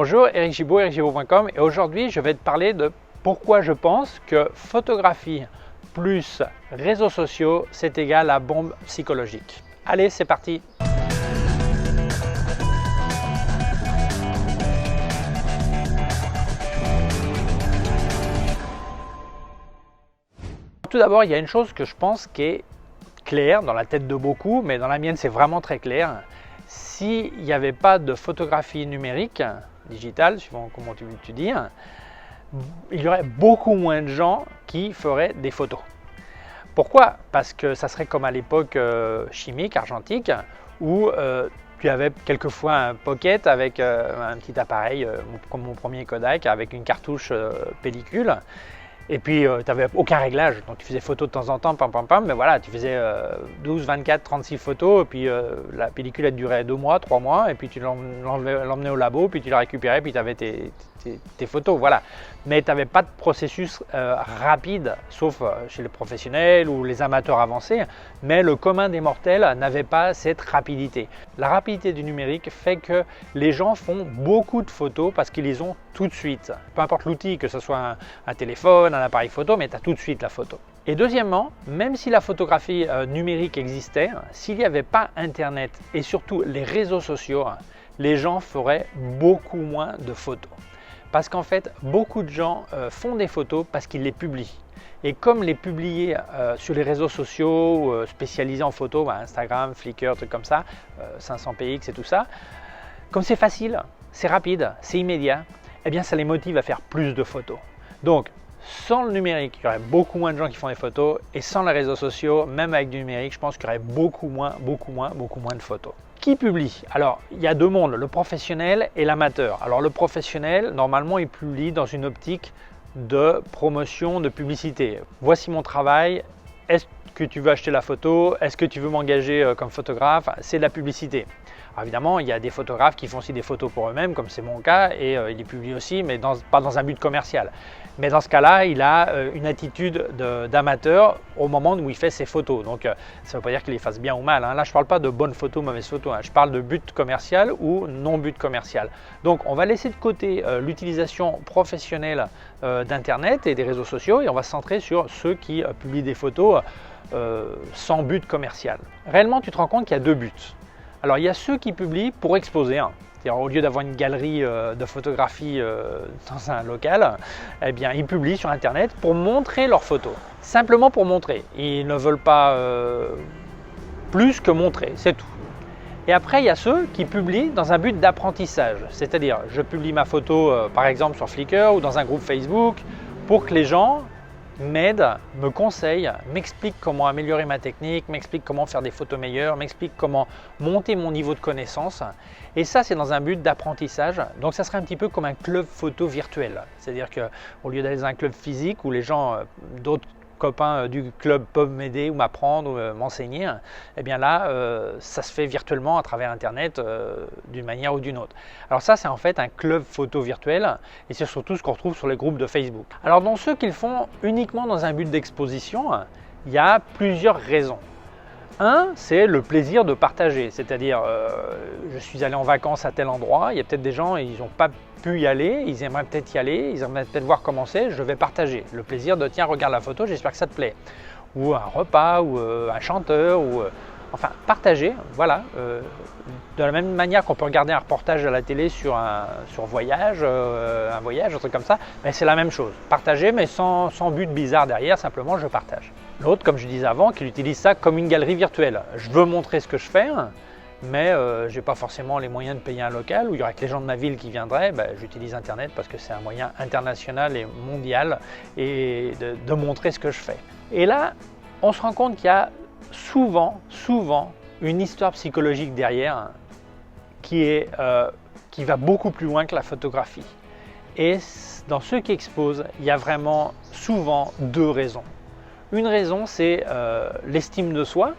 Bonjour, Eric Gibaud, ericgibaud.com, et aujourd'hui je vais te parler de pourquoi je pense que photographie plus réseaux sociaux c'est égal à bombe psychologique. Allez, c'est parti! Tout d'abord, il y a une chose que je pense qui est claire dans la tête de beaucoup, mais dans la mienne c'est vraiment très clair. S'il n'y avait pas de photographie numérique, digitale, suivant comment tu dis, il y aurait beaucoup moins de gens qui feraient des photos. Pourquoi? Parce que ça serait comme à l'époque chimique, argentique, où tu avais quelquefois un pocket avec un petit appareil, comme mon premier Kodak, avec une cartouche pellicule. Et puis, tu n'avais aucun réglage, donc tu faisais photo de temps en temps, mais voilà, tu faisais 12, 24, 36 photos, et puis la pellicule elle durait 2 mois, 3 mois, et puis tu l'emmenais au labo, puis tu la récupérais, puis tu avais tes photos, voilà. Mais tu n'avais pas de processus rapide, sauf chez les professionnels ou les amateurs avancés, mais le commun des mortels n'avait pas cette rapidité. La rapidité du numérique fait que les gens font beaucoup de photos parce qu'ils les ont tout de suite. Peu importe l'outil, que ce soit un téléphone, un appareil photo, mais tu as tout de suite la photo. Et deuxièmement, même si la photographie numérique existait, s'il n'y avait pas Internet et surtout les réseaux sociaux, les gens feraient beaucoup moins de photos. Parce qu'en fait, beaucoup de gens font des photos parce qu'ils les publient. Et comme les publier sur les réseaux sociaux spécialisés en photos, Instagram, Flickr, trucs comme ça, 500px et tout ça, comme c'est facile, c'est rapide, c'est immédiat, eh bien ça les motive à faire plus de photos. Donc, sans le numérique, il y aurait beaucoup moins de gens qui font des photos, et sans les réseaux sociaux, même avec du numérique, je pense qu'il y aurait beaucoup moins de photos. Qui publie? Alors, il y a deux mondes, le professionnel et l'amateur. Alors, le professionnel, normalement, il publie dans une optique de promotion, de publicité. Voici mon travail, est-ce que tu veux acheter la photo? Est-ce que tu veux m'engager comme photographe? C'est de la publicité. Alors évidemment, il y a des photographes qui font aussi des photos pour eux-mêmes, comme c'est mon cas, et ils les publient aussi, mais pas dans un but commercial. Mais dans ce cas-là, il a une attitude d'amateur au moment où il fait ses photos. Donc, ça ne veut pas dire qu'il les fasse bien ou mal. Là, je ne parle pas de bonnes photos, mauvaises photos. Je parle de but commercial ou non but commercial. Donc, on va laisser de côté l'utilisation professionnelle d'Internet et des réseaux sociaux, et on va se centrer sur ceux qui publient des photos sans but commercial. Réellement, tu te rends compte qu'il y a deux buts. Alors, il y a ceux qui publient pour exposer. C'est-à-dire, au lieu d'avoir une galerie de photographies dans un local, eh bien, ils publient sur Internet pour montrer leurs photos. Simplement pour montrer. Ils ne veulent pas plus que montrer, c'est tout. Et après, il y a ceux qui publient dans un but d'apprentissage. C'est-à-dire, je publie ma photo, par exemple, sur Flickr ou dans un groupe Facebook pour que les gens m'aide, me conseille, m'explique comment améliorer ma technique, m'explique comment faire des photos meilleures, m'explique comment monter mon niveau de connaissance. Et ça, c'est dans un but d'apprentissage. Donc, ça serait un petit peu comme un club photo virtuel. C'est-à-dire qu'au lieu d'aller dans un club physique où les gens, d'autres copains du club peuvent m'aider ou m'apprendre ou m'enseigner, eh bien là, ça se fait virtuellement à travers Internet d'une manière ou d'une autre. Alors ça, c'est en fait un club photo virtuel, et c'est surtout ce qu'on retrouve sur les groupes de Facebook. Alors dans ceux qui le font uniquement dans un but d'exposition, il y a plusieurs raisons. Un, c'est le plaisir de partager, c'est-à-dire je suis allé en vacances à tel endroit, il y a peut-être des gens, ils n'ont pas pu y aller, ils aimeraient peut-être y aller, ils aimeraient peut-être voir comment c'est, je vais partager. Le plaisir de tiens, regarde la photo, j'espère que ça te plaît. Ou un repas, ou un chanteur, ou enfin partager, voilà. De la même manière qu'on peut regarder un reportage à la télé sur voyage, un voyage, un truc comme ça, mais c'est la même chose. Partager, mais sans but bizarre derrière, simplement je partage. L'autre, comme je disais avant, qu'il utilise ça comme une galerie virtuelle. Je veux montrer ce que je fais, mais je n'ai pas forcément les moyens de payer un local où il y aurait que les gens de ma ville qui viendraient. J'utilise Internet parce que c'est un moyen international et mondial et de montrer ce que je fais. Et là, on se rend compte qu'il y a souvent une histoire psychologique derrière qui va beaucoup plus loin que la photographie. Et dans ceux qui exposent, il y a vraiment souvent deux raisons. Une raison, c'est l'estime de soi,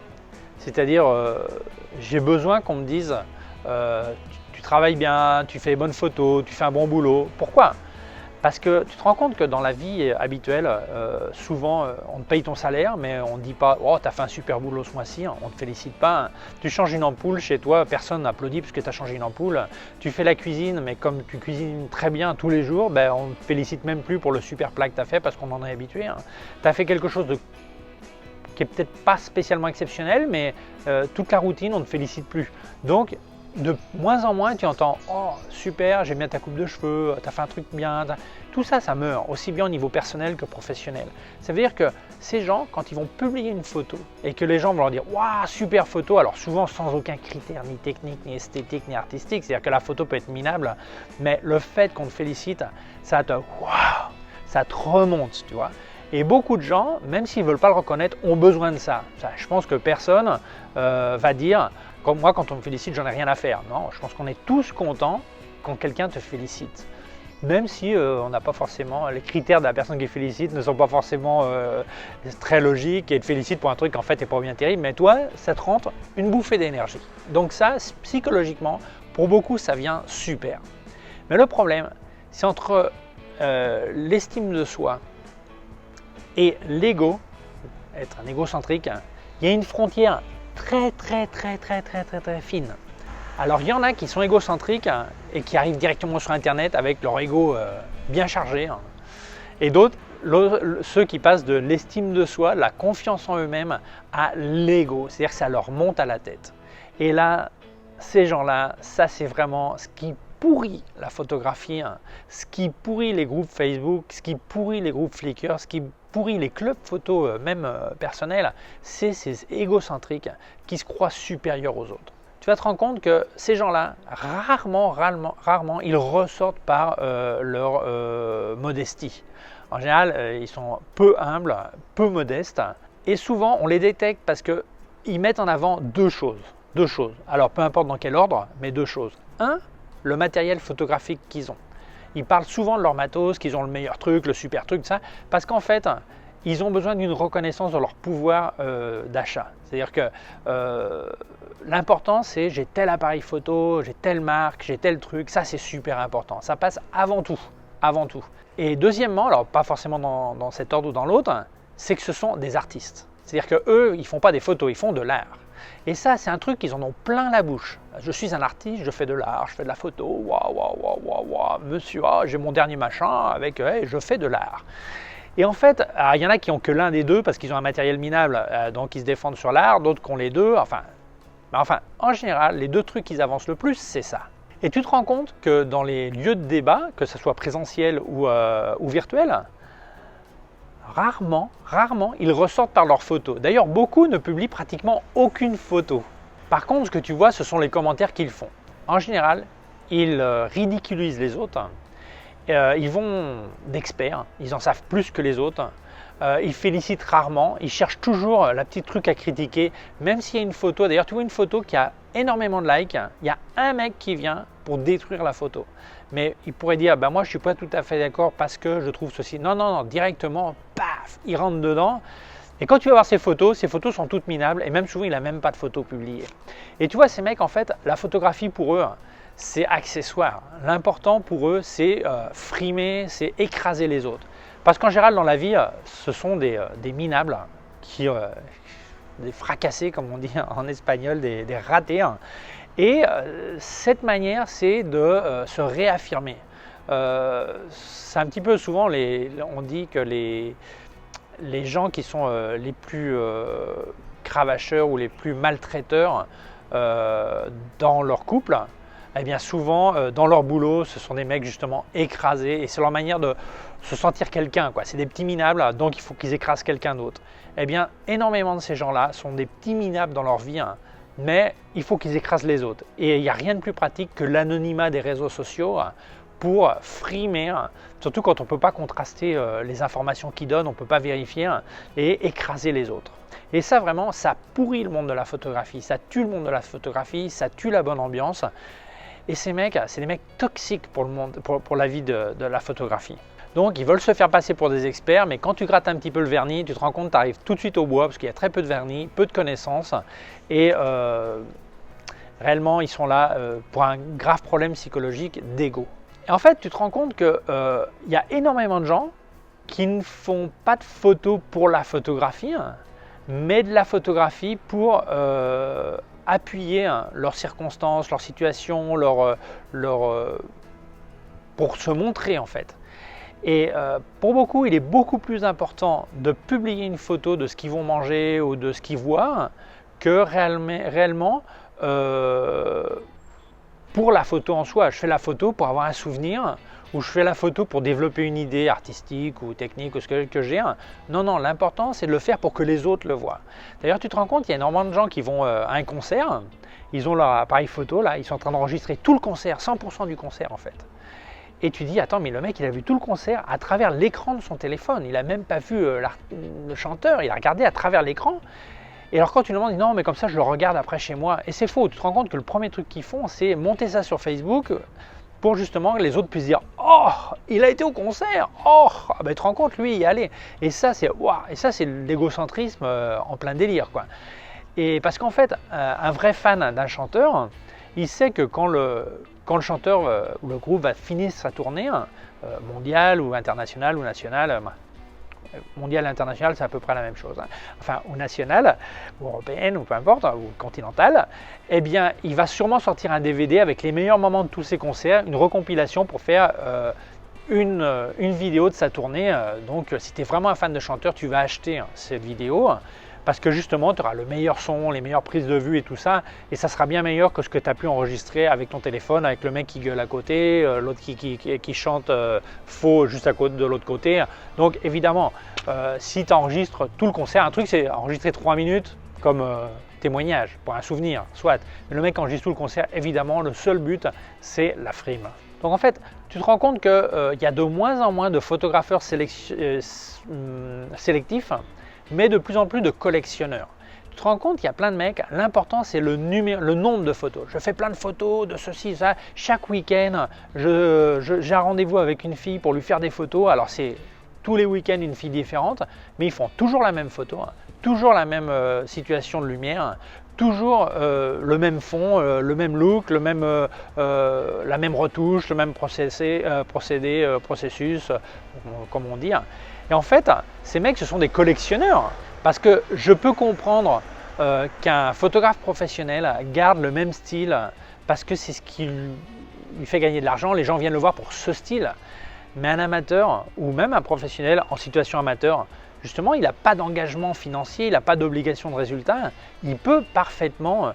c'est-à-dire j'ai besoin qu'on me dise tu travailles bien, tu fais les bonnes photos, tu fais un bon boulot. Pourquoi? Parce que tu te rends compte que dans la vie habituelle, souvent on te paye ton salaire, mais on ne dit pas « Oh, tu as fait un super boulot ce mois-ci », on ne te félicite pas. Tu changes une ampoule chez toi, personne n'applaudit parce que tu as changé une ampoule. Tu fais la cuisine, mais comme tu cuisines très bien tous les jours, ben, on ne te félicite même plus pour le super plat que tu as fait parce qu'on en est habitué. Tu as fait quelque chose qui est peut-être pas spécialement exceptionnel, mais toute la routine, on ne te félicite plus. Donc, de moins en moins, tu entends « Oh, super, j'aime bien ta coupe de cheveux, tu as fait un truc bien ». Tout ça, ça meurt, aussi bien au niveau personnel que professionnel. Ça veut dire que ces gens, quand ils vont publier une photo et que les gens vont leur dire « Waouh, super photo », alors souvent sans aucun critère, ni technique, ni esthétique, ni artistique, c'est-à-dire que la photo peut être minable, mais le fait qu'on te félicite, ça te « Waouh », ça te remonte, tu vois. Et beaucoup de gens, même s'ils ne veulent pas le reconnaître, ont besoin de ça. Je pense que personne va dire, comme moi, quand on me félicite, j'en ai rien à faire. Non, je pense qu'on est tous contents quand quelqu'un te félicite. Même si on n'a pas forcément, les critères de la personne qui félicite ne sont pas forcément très logiques et te félicite pour un truc en fait n'est pas bien terrible, mais toi, ça te rentre une bouffée d'énergie. Donc ça, psychologiquement, pour beaucoup, ça vient super. Mais le problème, c'est entre l'estime de soi et l'ego, être un égocentrique, il y a une frontière très fine. Alors il y en a qui sont égocentriques et qui arrivent directement sur internet avec leur ego bien chargé, et d'autres, ceux qui passent de l'estime de soi, la confiance en eux-mêmes à l'ego, c'est-à-dire que ça leur monte à la tête. Et là, ces gens-là, ça c'est vraiment ce qui pourrit la photographie, ce qui pourrit les groupes Facebook, ce qui pourrit les groupes Flickr, ce qui pourrit les clubs photo même personnels, c'est ces égocentriques qui se croient supérieurs aux autres. Tu vas te rendre compte que ces gens-là, rarement, ils ressortent par leur modestie. En général, ils sont peu humbles, peu modestes, et souvent on les détecte parce qu'ils mettent en avant deux choses. Alors peu importe dans quel ordre, mais deux choses. Un, le matériel photographique qu'ils ont. Ils parlent souvent de leur matos, qu'ils ont le meilleur truc, le super truc, ça, parce qu'en fait, ils ont besoin d'une reconnaissance de leur pouvoir d'achat. C'est-à-dire que l'important, c'est j'ai tel appareil photo, j'ai telle marque, j'ai tel truc, ça c'est super important. Ça passe avant tout. Et deuxièmement, alors pas forcément dans cet ordre ou dans l'autre, c'est que ce sont des artistes. C'est-à-dire qu'eux, ils ne font pas des photos, ils font de l'art. Et ça, c'est un truc qu'ils en ont plein la bouche. Je suis un artiste, je fais de l'art, je fais de la photo, waouh, monsieur, j'ai mon dernier machin avec, hey, je fais de l'art. Et en fait, il y en a qui n'ont que l'un des deux parce qu'ils ont un matériel minable, donc ils se défendent sur l'art, d'autres qui ont les deux, enfin, en général, les deux trucs qu'ils avancent le plus, c'est ça. Et tu te rends compte que dans les lieux de débat, que ce soit présentiel ou virtuel, rarement, ils ressortent par leurs photos. D'ailleurs, beaucoup ne publient pratiquement aucune photo. Par contre, ce que tu vois, ce sont les commentaires qu'ils font. En général, ils ridiculisent les autres. Ils vont d'experts, ils en savent plus que les autres. Ils félicitent rarement, ils cherchent toujours la petite truc à critiquer, même s'il y a une photo. D'ailleurs, tu vois une photo qui a énormément de likes, il y a un mec qui vient pour détruire la photo. Mais il pourrait dire, bah moi je ne suis pas tout à fait d'accord parce que je trouve ceci. Non, directement, paf, il rentre dedans. Et quand tu vas voir ces photos sont toutes minables et même souvent il n'a même pas de photos publiées. Et tu vois, ces mecs, en fait, la photographie pour eux, c'est accessoire. L'important pour eux, c'est frimer, c'est écraser les autres. Parce qu'en général, dans la vie, ce sont des minables, des fracassés, comme on dit en espagnol, des ratés. Et cette manière, c'est de se réaffirmer. C'est un petit peu souvent, on dit que les gens qui sont les plus cravacheurs ou les plus maltraiteurs dans leur couple, eh bien souvent dans leur boulot, ce sont des mecs justement écrasés et c'est leur manière de se sentir quelqu'un, quoi. C'est des petits minables, donc il faut qu'ils écrasent quelqu'un d'autre. Eh bien, énormément de ces gens-là sont des petits minables dans leur vie, mais il faut qu'ils écrasent les autres. Et il n'y a rien de plus pratique que l'anonymat des réseaux sociaux pour frimer, surtout quand on ne peut pas contraster les informations qu'ils donnent, on ne peut pas vérifier, et écraser les autres. Et ça vraiment, ça pourrit le monde de la photographie, ça tue le monde de la photographie, ça tue la bonne ambiance. Et ces mecs, c'est des mecs toxiques pour le monde, pour la vie de la photographie. Donc ils veulent se faire passer pour des experts, mais quand tu grattes un petit peu le vernis, tu te rends compte que tu arrives tout de suite au bois, parce qu'il y a très peu de vernis, peu de connaissances, et réellement ils sont là pour un grave problème psychologique d'ego. Et en fait, tu te rends compte qu'il y a énormément de gens qui ne font pas de photos pour la photographie, mais de la photographie pour appuyer leurs circonstances, leur situation, pour se montrer en fait. Et pour beaucoup, il est beaucoup plus important de publier une photo de ce qu'ils vont manger ou de ce qu'ils voient que réellement pour la photo en soi. Je fais la photo pour avoir un souvenir ou je fais la photo pour développer une idée artistique ou technique ou ce que j'ai. Non, non, l'important c'est de le faire pour que les autres le voient. D'ailleurs, tu te rends compte, il y a énormément de gens qui vont à un concert, ils ont leur appareil photo, là, ils sont en train d'enregistrer tout le concert, 100% du concert en fait. Et tu dis, attends, mais le mec, il a vu tout le concert à travers l'écran de son téléphone. Il n'a même pas vu le chanteur, il a regardé à travers l'écran. Et alors quand tu lui demandes, non, mais comme ça, je le regarde après chez moi. Et c'est faux, tu te rends compte que le premier truc qu'ils font, c'est monter ça sur Facebook pour justement que les autres puissent dire, oh, il a été au concert, oh, ah ben, tu te rends compte, lui, il y est allé. Et ça, c'est wow, et ça, c'est l'égocentrisme en plein délire, quoi. Et parce qu'en fait, un vrai fan d'un chanteur, il sait que quand le chanteur ou le groupe va finir sa tournée, mondiale ou internationale ou nationale, mondiale et internationale, c'est à peu près la même chose, enfin, ou nationale, ou européenne, ou peu importe, ou continentale, eh bien, il va sûrement sortir un DVD avec les meilleurs moments de tous ces concerts, une recompilation pour faire une vidéo de sa tournée. Donc, si tu es vraiment un fan de chanteur, tu vas acheter cette vidéo, parce que justement, tu auras le meilleur son, les meilleures prises de vue et tout ça, et ça sera bien meilleur que ce que tu as pu enregistrer avec ton téléphone, avec le mec qui gueule à côté, l'autre qui chante faux juste à côté de l'autre côté. Donc évidemment, si tu enregistres tout le concert, un truc c'est enregistrer 3 minutes comme témoignage, pour un souvenir, soit. Mais le mec enregistre tout le concert, évidemment, le seul but, c'est la frime. Donc en fait, tu te rends compte qu'il y a de moins en moins de photographeurs sélectifs, mais de plus en plus de collectionneurs. Tu te rends compte qu'il y a plein de mecs, l'important c'est le nombre de photos. Je fais plein de photos de ceci, ça. Chaque week-end, j'ai un rendez-vous avec une fille pour lui faire des photos. Alors c'est tous les week-ends une fille différente, mais ils font toujours la même photo, toujours la même situation de lumière, toujours le même fond, le même look, la même retouche, le même processus, comme on dit. Et en fait, ces mecs, ce sont des collectionneurs. Parce que je peux comprendre qu'un photographe professionnel garde le même style parce que c'est ce qui lui fait gagner de l'argent. Les gens viennent le voir pour ce style. Mais un amateur ou même un professionnel en situation amateur, justement, il n'a pas d'engagement financier, il n'a pas d'obligation de résultat. Il peut parfaitement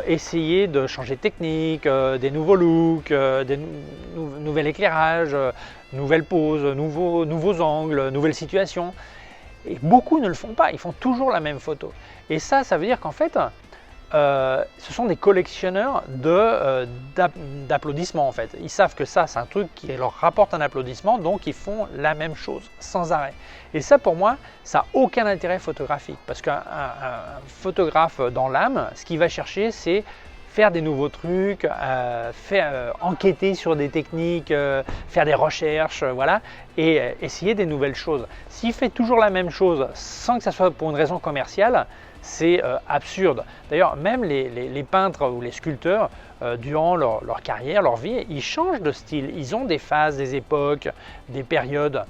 essayer de changer de technique, des nouveaux looks, nouvel éclairage, nouvelles poses, nouveaux angles, nouvelles situations. Et beaucoup ne le font pas, ils font toujours la même photo. Et ça veut dire qu'en fait, ce sont des collectionneurs d'applaudissements en fait. Ils savent que ça, c'est un truc qui leur rapporte un applaudissement, donc ils font la même chose sans arrêt. Et ça, pour moi, ça n'a aucun intérêt photographique. Parce qu'un photographe dans l'âme, ce qu'il va chercher, c'est faire des nouveaux trucs, enquêter sur des techniques, faire des recherches, voilà, et essayer des nouvelles choses. S'il fait toujours la même chose sans que ça soit pour une raison commerciale, c'est absurde. D'ailleurs, même les peintres ou les sculpteurs, durant leur carrière, leur vie, ils changent de style. Ils ont des phases, des époques, des périodes.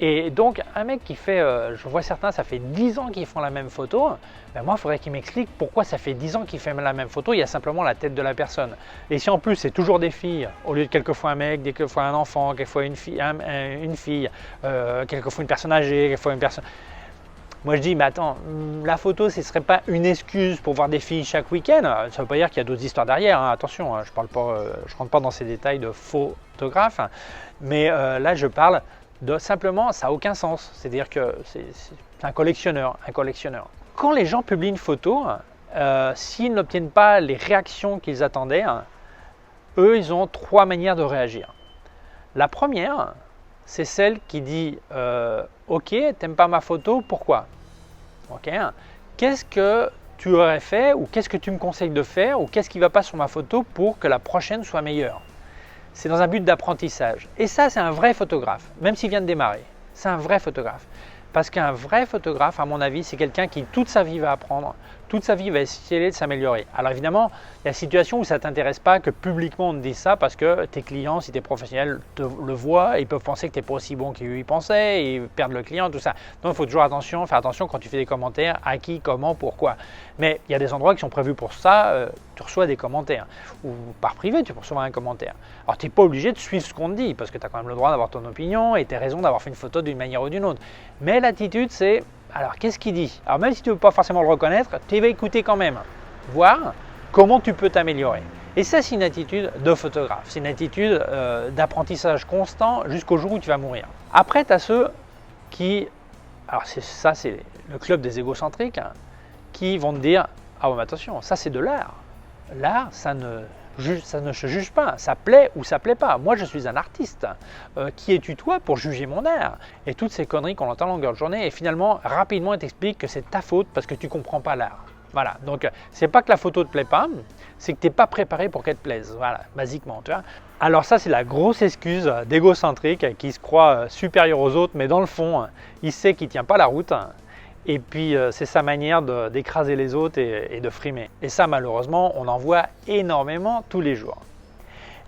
Et donc, un mec qui fait, je vois certains, ça fait 10 ans qu'ils font la même photo, ben moi, il faudrait qu'il m'explique pourquoi ça fait 10 ans qu'il fait la même photo, il y a simplement la tête de la personne. Et si en plus, c'est toujours des filles, au lieu de quelquefois un mec, quelquefois un enfant, quelquefois une fille, quelquefois une personne âgée, quelquefois une personne... Moi, je dis, mais attends, la photo, ce ne serait pas une excuse pour voir des filles chaque week-end? Ça ne veut pas dire qu'il y a d'autres histoires derrière, hein. Attention, hein, je ne rentre pas dans ces détails de photographe, hein. Mais là, je parle de simplement, ça n'a aucun sens. C'est-à-dire que c'est un collectionneur. Quand les gens publient une photo, s'ils n'obtiennent pas les réactions qu'ils attendaient, eux, ils ont 3 manières de réagir. La première, c'est celle qui dit ok, t'aimes pas ma photo, pourquoi? Ok, qu'est-ce que tu aurais fait ou qu'est-ce que tu me conseilles de faire ou qu'est-ce qui ne va pas sur ma photo pour que la prochaine soit meilleure? C'est dans un but d'apprentissage. Et ça, c'est un vrai photographe, même s'il vient de démarrer. C'est un vrai photographe. Parce qu'un vrai photographe, à mon avis, c'est quelqu'un qui toute sa vie va apprendre, toute sa vie, il va essayer de s'améliorer. Alors évidemment, il y a des situations où ça ne t'intéresse pas que publiquement on te dise ça parce que tes clients, si tu es professionnel, le voient et ils peuvent penser que tu n'es pas aussi bon qu'ils y pensaient et perdre le client, tout ça. Donc il faut toujours faire attention quand tu fais des commentaires, à qui, comment, pourquoi. Mais il y a des endroits qui sont prévus pour ça, tu reçois des commentaires. Ou par privé, tu peux recevoir un commentaire. Alors tu n'es pas obligé de suivre ce qu'on te dit parce que tu as quand même le droit d'avoir ton opinion et tu as raison d'avoir fait une photo d'une manière ou d'une autre. Mais l'attitude, c'est, alors qu'est-ce qu'il dit? Alors même si tu ne veux pas forcément le reconnaître, tu vas écouter quand même, voir comment tu peux t'améliorer. Et ça, c'est une attitude de photographe, c'est une attitude d'apprentissage constant jusqu'au jour où tu vas mourir. Après, tu as ceux qui, alors c'est le club des égocentriques, hein, qui vont te dire, ah ouais, mais attention, ça c'est de l'art. L'art, ça ne se juge pas, ça plaît ou ça plaît pas. Moi, je suis un artiste. Qui es-tu toi pour juger mon art? Et toutes ces conneries qu'on entend en longueur de journée, et finalement, rapidement, elle t'explique que c'est ta faute parce que tu ne comprends pas l'art. Voilà, donc c'est pas que la photo ne te plaît pas, c'est que tu n'es pas préparé pour qu'elle te plaise. Voilà, basiquement, tu vois. Alors ça, c'est la grosse excuse d'égocentrique qui se croit supérieur aux autres, mais dans le fond, il sait qu'il ne tient pas la route. Et puis, c'est sa manière d'écraser les autres et de frimer. Et ça, malheureusement, on en voit énormément tous les jours.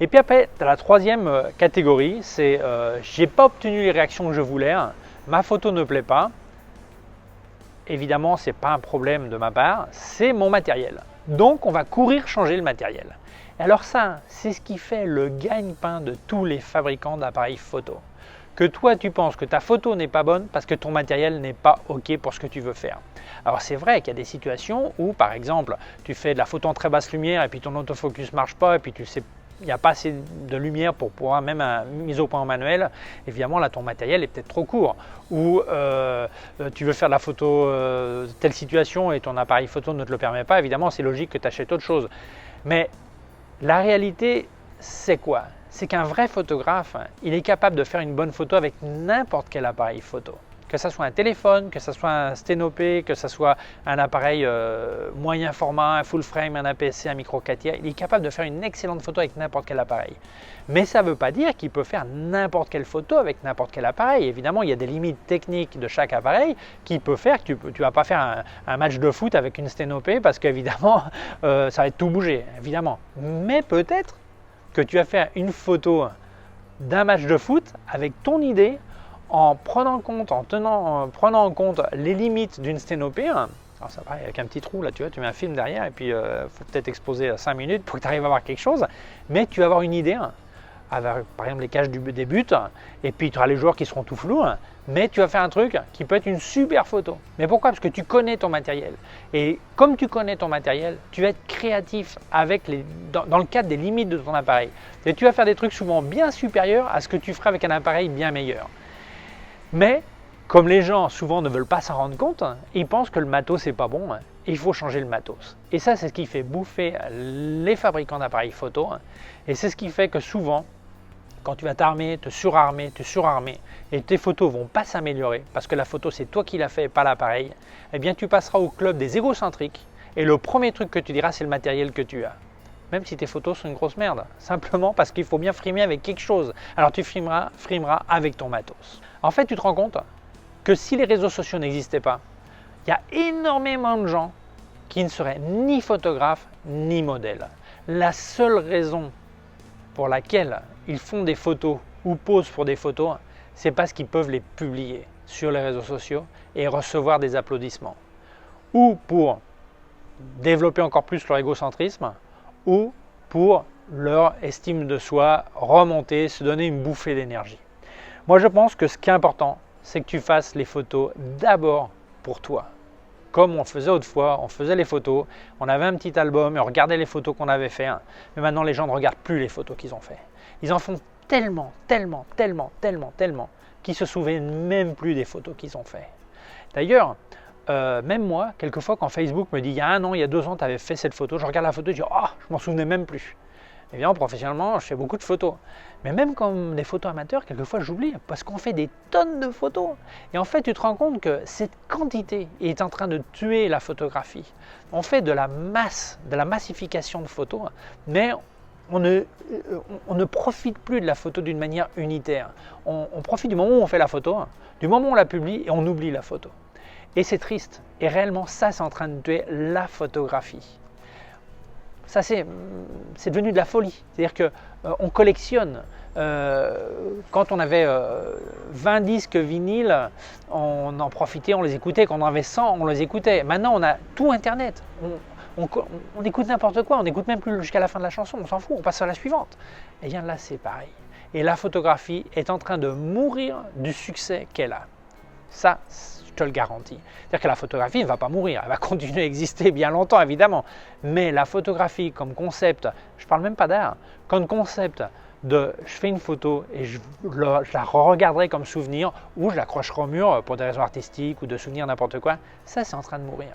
Et puis après, tu as la troisième catégorie, c'est j'ai pas obtenu les réactions que je voulais, ma photo ne plaît pas. Évidemment, ce n'est pas un problème de ma part, c'est mon matériel. Donc, on va courir changer le matériel. Et alors ça, c'est ce qui fait le gagne-pain de tous les fabricants d'appareils photo. Que toi tu penses que ta photo n'est pas bonne parce que ton matériel n'est pas OK pour ce que tu veux faire. Alors c'est vrai qu'il y a des situations où par exemple tu fais de la photo en très basse lumière et puis ton autofocus ne marche pas et puis tu sais il n'y a pas assez de lumière pour pouvoir même mise au point en manuel, évidemment là ton matériel est peut-être trop court. Ou tu veux faire de la photo telle situation et ton appareil photo ne te le permet pas, évidemment c'est logique que tu achètes autre chose. Mais la réalité c'est quoi? C'est qu'un vrai photographe, il est capable de faire une bonne photo avec n'importe quel appareil photo. Que ce soit un téléphone, que ce soit un sténopé, que ce soit un appareil moyen format, un full frame, un APS-C, un micro 4 tiers, il est capable de faire une excellente photo avec n'importe quel appareil. Mais ça ne veut pas dire qu'il peut faire n'importe quelle photo avec n'importe quel appareil. Évidemment, il y a des limites techniques de chaque appareil qui peut faire que tu ne vas pas faire un match de foot avec une sténopé parce qu'évidemment, ça va être tout bouger, évidemment. Mais peut-être que tu vas faire une photo d'un match de foot avec ton idée en prenant en compte les limites d'une sténopée. Alors ça va avec un petit trou là, tu vois, tu mets un film derrière et puis il faut peut-être exposer à 5 minutes pour que tu arrives à voir quelque chose, mais tu vas avoir une idée avec par exemple les cages des buts et puis tu auras les joueurs qui seront tout flous, mais tu vas faire un truc qui peut être une super photo. Mais pourquoi? Parce que tu connais ton matériel. Et comme tu connais ton matériel, tu vas être créatif dans le cadre des limites de ton appareil. Et tu vas faire des trucs souvent bien supérieurs à ce que tu ferais avec un appareil bien meilleur. Mais comme les gens souvent ne veulent pas s'en rendre compte, ils pensent que le matos c'est pas bon, il faut changer le matos. Et ça, c'est ce qui fait bouffer les fabricants d'appareils photo. Et c'est ce qui fait que souvent, quand tu vas t'armer, te surarmer, et tes photos vont pas s'améliorer, parce que la photo c'est toi qui l'as fait et pas l'appareil, eh bien tu passeras au club des égocentriques, et le premier truc que tu diras c'est le matériel que tu as. Même si tes photos sont une grosse merde, simplement parce qu'il faut bien frimer avec quelque chose. Alors tu frimeras avec ton matos. En fait, tu te rends compte que si les réseaux sociaux n'existaient pas, il y a énormément de gens qui ne seraient ni photographes ni modèles. La seule raison pour laquelle ils font des photos ou posent pour des photos, c'est parce qu'ils peuvent les publier sur les réseaux sociaux et recevoir des applaudissements. Ou pour développer encore plus leur égocentrisme, ou pour leur estime de soi remonter, se donner une bouffée d'énergie. Moi je pense que ce qui est important, c'est que tu fasses les photos d'abord pour toi. Comme on faisait autrefois, on faisait les photos, on avait un petit album et on regardait les photos qu'on avait fait. Mais maintenant, les gens ne regardent plus les photos qu'ils ont fait. Ils en font tellement, qu'ils se souviennent même plus des photos qu'ils ont fait. D'ailleurs, même moi, quelquefois, quand Facebook me dit il y a 1 an, il y a 2 ans, tu avais fait cette photo, je regarde la photo et je dis oh, je m'en souvenais même plus. Évidemment, professionnellement, je fais beaucoup de photos. Mais même comme des photos amateurs, quelquefois j'oublie parce qu'on fait des tonnes de photos. Et en fait, tu te rends compte que cette quantité est en train de tuer la photographie. On fait de la massification de photos, mais on ne profite plus de la photo d'une manière unitaire. On profite du moment où on fait la photo, du moment où on la publie et on oublie la photo. Et c'est triste. Et réellement, ça, c'est en train de tuer la photographie. Ça, c'est devenu de la folie. C'est-à-dire qu'on collectionne. Quand on avait 20 disques vinyles, on en profitait, on les écoutait. Quand on en avait 100, on les écoutait. Maintenant, on a tout Internet. On écoute n'importe quoi. On n'écoute même plus jusqu'à la fin de la chanson. On s'en fout. On passe à la suivante. Et bien là, c'est pareil. Et la photographie est en train de mourir du succès qu'elle a. Ça, je te le garantis. C'est-à-dire que la photographie ne va pas mourir, elle va continuer à exister bien longtemps évidemment. Mais la photographie comme concept, je ne parle même pas d'art, comme concept de je fais une photo et je la regarderai comme souvenir ou je l'accrocherai au mur pour des raisons artistiques ou de souvenirs n'importe quoi, ça c'est en train de mourir.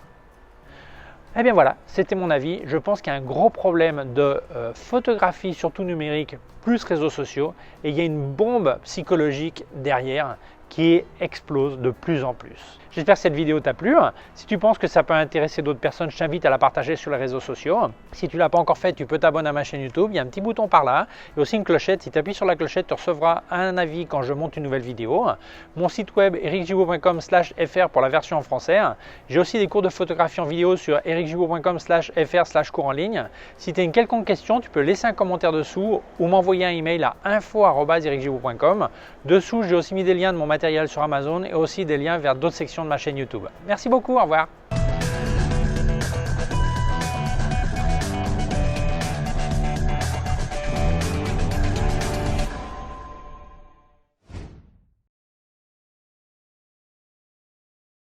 Eh bien voilà, c'était mon avis. Je pense qu'il y a un gros problème de photographie, surtout numérique, plus réseaux sociaux, et il y a une bombe psychologique derrière qui explose de plus en plus. J'espère que cette vidéo t'a plu. Si tu penses que ça peut intéresser d'autres personnes, je t'invite à la partager sur les réseaux sociaux. Si tu ne l'as pas encore fait, tu peux t'abonner à ma chaîne YouTube. Il y a un petit bouton par là et aussi une clochette. Si tu appuies sur la clochette, tu recevras un avis quand je monte une nouvelle vidéo. Mon site web ericgibaud.com/fr pour la version en français. J'ai aussi des cours de photographie en vidéo sur ericgibaud.com/fr/cours en ligne. Si tu as une quelconque question, tu peux laisser un commentaire dessous ou m'envoyer un email à info@ericgibaud.com. Dessous, j'ai aussi mis des liens de mon matériel sur Amazon et aussi des liens vers d'autres sections de ma chaîne YouTube. Merci beaucoup, au revoir.